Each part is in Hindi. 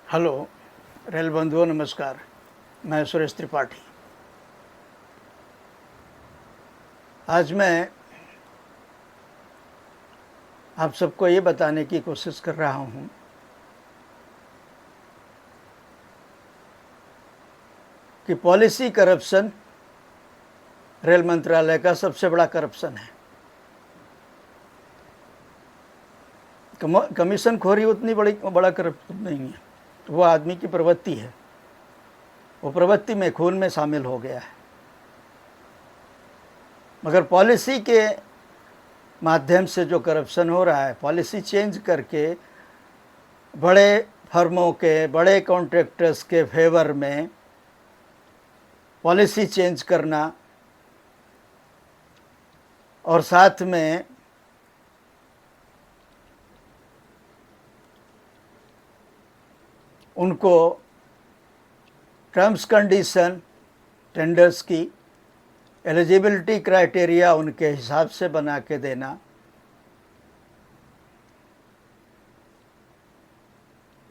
हेलो रेल बंधुओं, नमस्कार। मैं सुरेश त्रिपाठी। आज मैं आप सबको ये बताने की कोशिश कर रहा हूँ कि पॉलिसी करप्शन रेल मंत्रालय का सबसे बड़ा करप्शन है। कमीशन खोरी उतनी बड़ा करप्शन नहीं है, वो आदमी की प्रवृत्ति है। वो प्रवृत्ति में खून में शामिल हो गया है। मगर पॉलिसी के माध्यम से जो करप्शन हो रहा है, पॉलिसी चेंज करके बड़े फर्मों के, बड़े कॉन्ट्रैक्टर्स के फेवर में पॉलिसी चेंज करना और साथ में उनको टर्म्स कंडीशन, टेंडर्स की एलिजिबिलिटी क्राइटेरिया उनके हिसाब से बना के देना,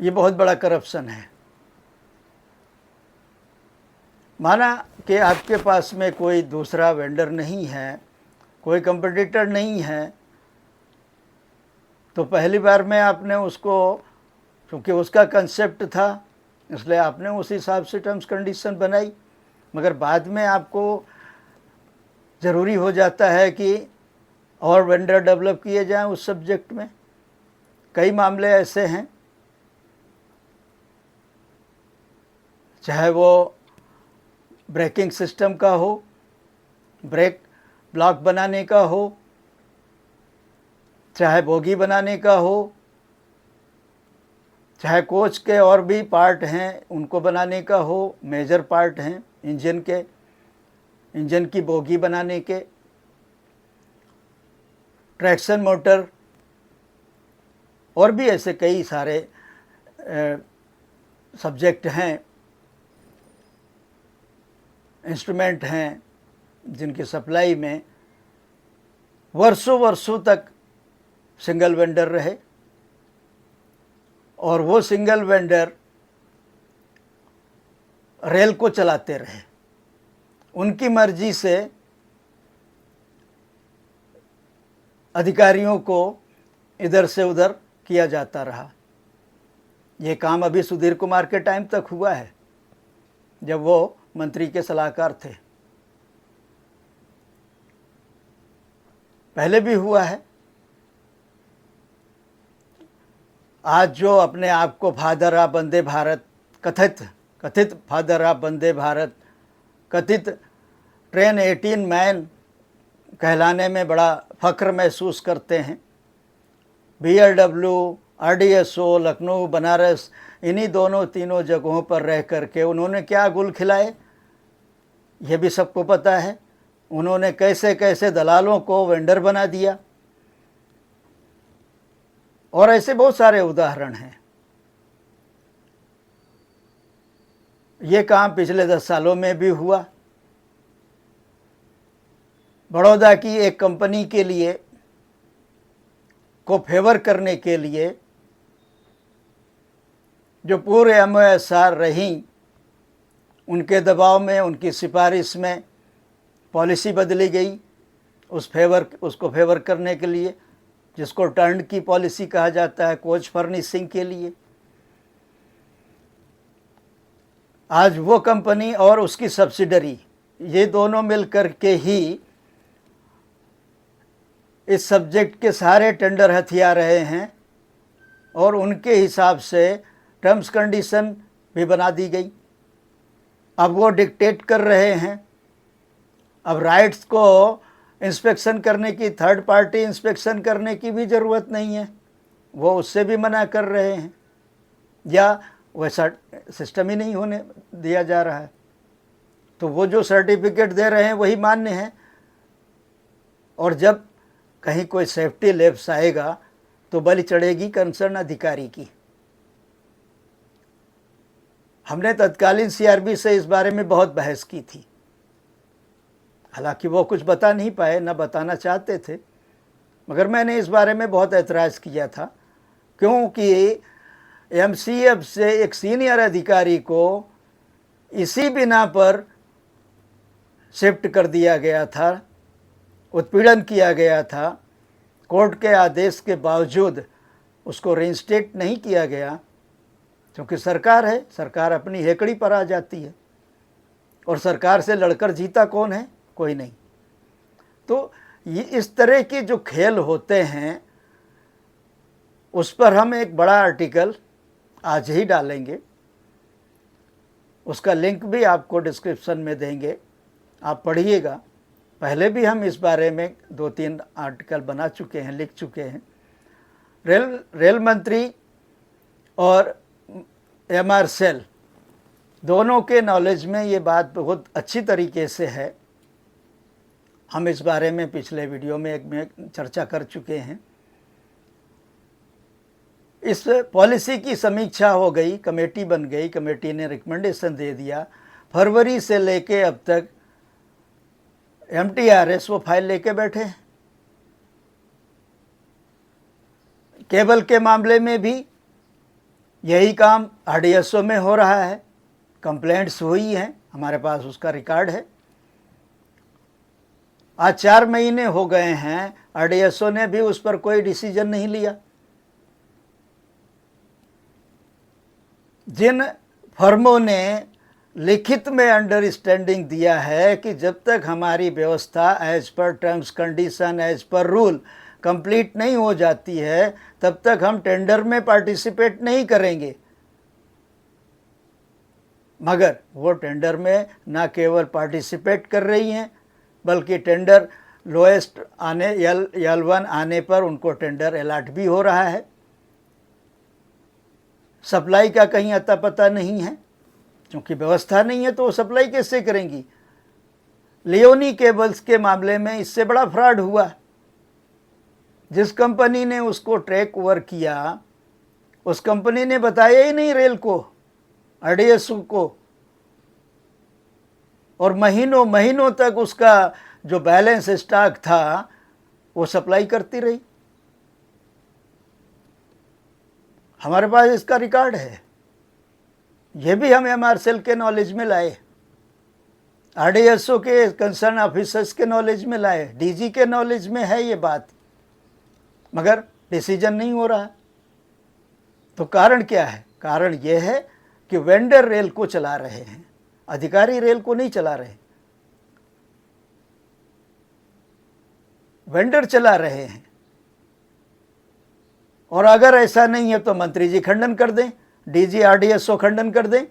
ये बहुत बड़ा करप्शन है। माना कि आपके पास में कोई दूसरा वेंडर नहीं है, कोई कंपटीटर नहीं है, तो पहली बार में आपने उसको, क्योंकि उसका कंसेप्ट था, इसलिए आपने उस हिसाब से टर्म्स कंडीशन बनाई। मगर बाद में आपको ज़रूरी हो जाता है कि और वेंडर डेवलप किए जाएं उस सब्जेक्ट में। कई मामले ऐसे हैं, चाहे वो ब्रेकिंग सिस्टम का हो, ब्रेक ब्लॉक बनाने का हो, चाहे बोगी बनाने का हो, चाहे कोच के और भी पार्ट हैं उनको बनाने का हो, मेजर पार्ट हैं इंजन के, इंजन की बोगी बनाने के, ट्रैक्शन मोटर, और भी ऐसे कई सारे सब्जेक्ट हैं, इंस्ट्रूमेंट हैं जिनकी सप्लाई में वर्षों वर्षों तक सिंगल वेंडर रहे, और वो सिंगल वेंडर रेल को चलाते रहे। उनकी मर्जी से अधिकारियों को इधर से उधर किया जाता रहा। ये काम अभी सुधीर कुमार के टाइम तक हुआ है, जब वो मंत्री के सलाहकार थे। पहले भी हुआ है। आज जो अपने आप को फादर ऑफ वंदे भारत, कथित फादर ऑफ वंदे भारत, कथित ट्रेन 18 मैन कहलाने में बड़ा फख्र महसूस करते हैं, BLW, RDSO, लखनऊ, बनारस, इन्हीं तीनों जगहों पर रह करके उन्होंने क्या गुल खिलाए, ये भी सबको पता है। उन्होंने कैसे कैसे दलालों को वेंडर बना दिया, और ऐसे बहुत सारे उदाहरण हैं। ये काम पिछले 10 सालों में भी हुआ। बड़ौदा की एक कंपनी के लिए को फेवर करने के लिए जो पूरे MOSR रहीं, उनके दबाव में, उनकी सिफारिश में पॉलिसी बदली गई उसको फेवर करने के लिए, जिसको टर्न की पॉलिसी कहा जाता है, कोच फर्निशिंग के लिए। आज वो कंपनी और उसकी सब्सिडरी, ये दोनों मिलकर के ही इस सब्जेक्ट के सारे टेंडर हथिया रहे हैं, और उनके हिसाब से टर्म्स कंडीशन भी बना दी गई। अब वो डिक्टेट कर रहे हैं। अब राइट्स को इंस्पेक्शन करने की, थर्ड पार्टी इंस्पेक्शन करने की भी ज़रूरत नहीं है, वो उससे भी मना कर रहे हैं, या वैसा सिस्टम ही नहीं होने दिया जा रहा है। तो वो जो सर्टिफिकेट दे रहे हैं वही मान्य है, और जब कहीं कोई सेफ्टी लैप्स आएगा तो बलि चढ़ेगी कंसर्न अधिकारी की। हमने तत्कालीन CRB से इस बारे में बहुत बहस की थी। हालांकि वो कुछ बता नहीं पाए, न बताना चाहते थे, मगर मैंने इस बारे में बहुत ऐतराज़ किया था, क्योंकि एमसीएफ से एक सीनियर अधिकारी को इसी बिना पर शिफ्ट कर दिया गया था, उत्पीड़न किया गया था। कोर्ट के आदेश के बावजूद उसको रेइंस्टेट नहीं किया गया, क्योंकि सरकार है, सरकार अपनी हेकड़ी पर आ जाती है, और सरकार से लड़कर जीता कौन है? कोई नहीं। तो ये इस तरह के जो खेल होते हैं उस पर हम एक बड़ा आर्टिकल आज ही डालेंगे, उसका लिंक भी आपको डिस्क्रिप्शन में देंगे, आप पढ़िएगा। पहले भी हम इस बारे में 2-3 आर्टिकल बना चुके हैं, लिख चुके हैं। रेल मंत्री और एमआर सेल दोनों के नॉलेज में ये बात बहुत अच्छी तरीके से है। हम इस बारे में पिछले वीडियो में एक चर्चा कर चुके हैं। इस पॉलिसी की समीक्षा हो गई, कमेटी बन गई, कमेटी ने रिकमेंडेशन दे दिया। फरवरी से लेके अब तक MTRS वो फाइल लेके बैठे हैं। केबल के मामले में भी यही काम RDSO में हो रहा है। कंप्लेंट्स हुई हैं, हमारे पास उसका रिकॉर्ड है। आज 4 महीने हो गए हैं, RDSO ने भी उस पर कोई डिसीजन नहीं लिया। जिन फर्मों ने लिखित में अंडरस्टैंडिंग दिया है कि जब तक हमारी व्यवस्था as per terms condition, as per rule complete नहीं हो जाती है, तब तक हम टेंडर में पार्टिसिपेट नहीं करेंगे, मगर वो टेंडर में ना केवल पार्टिसिपेट कर रही हैं, बल्कि टेंडर लोएस्ट आने L1 आने पर उनको टेंडर अलॉट भी हो रहा है। सप्लाई का कहीं अता पता नहीं है, क्योंकि व्यवस्था नहीं है तो वो सप्लाई कैसे करेंगी। लियोनी केबल्स के मामले में इससे बड़ा फ्रॉड हुआ। जिस कंपनी ने उसको टेक ओवर किया, उस कंपनी ने बताया ही नहीं रेल को, RDSO को, और महीनों महीनों तक उसका जो बैलेंस स्टॉक था वो सप्लाई करती रही। हमारे पास इसका रिकॉर्ड है। ये भी हम MRCL के नॉलेज में लाए, RDSO के कंसर्न ऑफिसर्स के नॉलेज में लाए, DG के नॉलेज में है ये बात, मगर डिसीजन नहीं हो रहा। तो कारण क्या है? कारण ये है कि वेंडर रेल को चला रहे हैं, अधिकारी रेल को नहीं चला रहे, वेंडर चला रहे हैं। और अगर ऐसा नहीं है तो मंत्री जी खंडन कर दें, DG RDSO खंडन कर दें,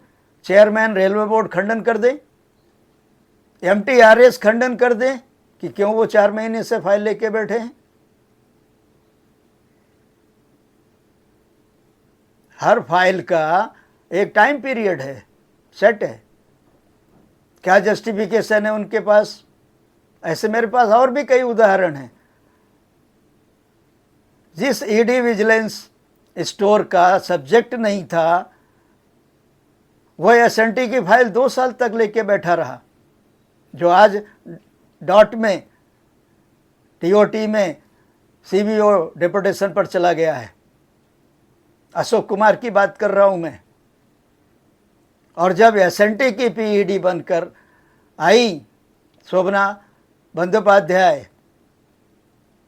चेयरमैन रेलवे बोर्ड खंडन कर दें, MTRS खंडन कर दें कि क्यों वो 4 महीने से फाइल लेके बैठे हैं। हर फाइल का एक टाइम पीरियड है, सेट है। क्या जस्टिफिकेशन है उनके पास? ऐसे मेरे पास और भी कई उदाहरण हैं। जिस ED विजिलेंस स्टोर का सब्जेक्ट नहीं था, वह SNT की फाइल 2 साल तक लेके बैठा रहा, जो आज डॉट में, TOT में CBO डिप्यूटेशन पर चला गया है। अशोक कुमार की बात कर रहा हूं मैं। और जब SNT की PED बनकर आई शोभना बंदोपाध्याय,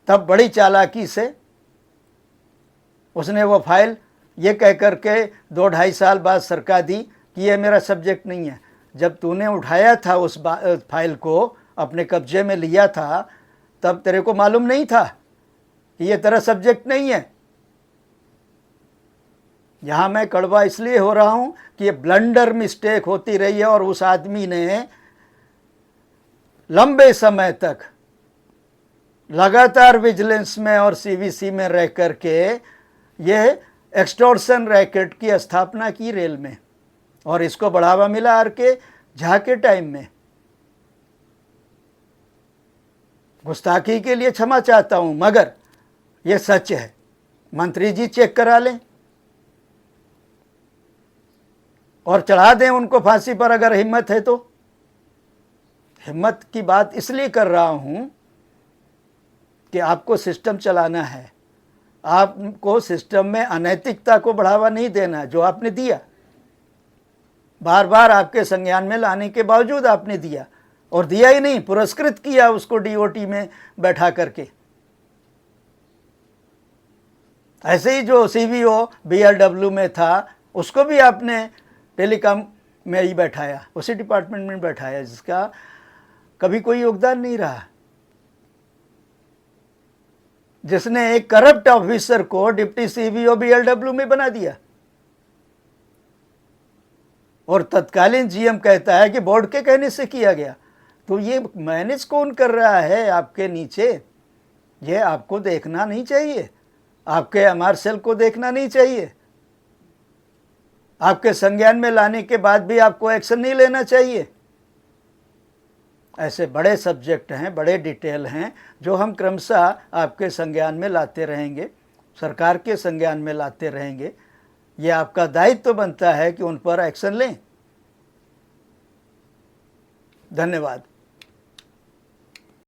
तब बड़ी चालाकी से उसने वो फाइल ये कह कर के 2-2.5 साल बाद सरका दी कि ये मेरा सब्जेक्ट नहीं है। जब तूने उठाया था उस फाइल को, अपने कब्जे में लिया था, तब तेरे को मालूम नहीं था कि ये तेरा सब्जेक्ट नहीं है। यहाँ मैं कड़वा इसलिए हो रहा हूँ कि ये ब्लंडर मिस्टेक होती रही है, और उस आदमी ने लंबे समय तक लगातार विजिलेंस में और CVC में रह कर के यह एक्सटॉर्शन रैकेट की स्थापना की रेल में, और इसको बढ़ावा मिला RK झा के टाइम में। गुस्ताखी के लिए क्षमा चाहता हूं, मगर यह सच है। मंत्री जी चेक करा लें और चढ़ा दें उनको फांसी पर, अगर हिम्मत है तो। हिम्मत की बात इसलिए कर रहा हूं कि आपको सिस्टम चलाना है, आपको सिस्टम में अनैतिकता को बढ़ावा नहीं देना, जो आपने दिया, बार बार आपके संज्ञान में लाने के बावजूद आपने दिया, और दिया ही नहीं, पुरस्कृत किया उसको डीओटी में बैठा करके। ऐसे ही जो सीवीओ बीएलडब्ल्यू में था, उसको भी आपने टेलीकॉम में ही बैठाया, उसी डिपार्टमेंट में बैठाया, जिसका कभी कोई योगदान नहीं रहा, जिसने एक करप्ट ऑफिसर को डिप्टी सीवीओ बीएलडब्ल्यू में बना दिया। और तत्कालीन जीएम कहता है कि बोर्ड के कहने से किया गया। तो ये मैनेज कौन कर रहा है आपके नीचे? ये आपको देखना नहीं चाहिए, आपके एमआर सेल को देखना नहीं चाहिए, आपके संज्ञान में लाने के बाद भी आपको एक्शन नहीं लेना चाहिए। ऐसे बड़े सब्जेक्ट हैं, बड़े डिटेल हैं, जो हम क्रमशः आपके संज्ञान में लाते रहेंगे, सरकार के संज्ञान में लाते रहेंगे। ये आपका दायित्व तो बनता है कि उन पर एक्शन लें। धन्यवाद।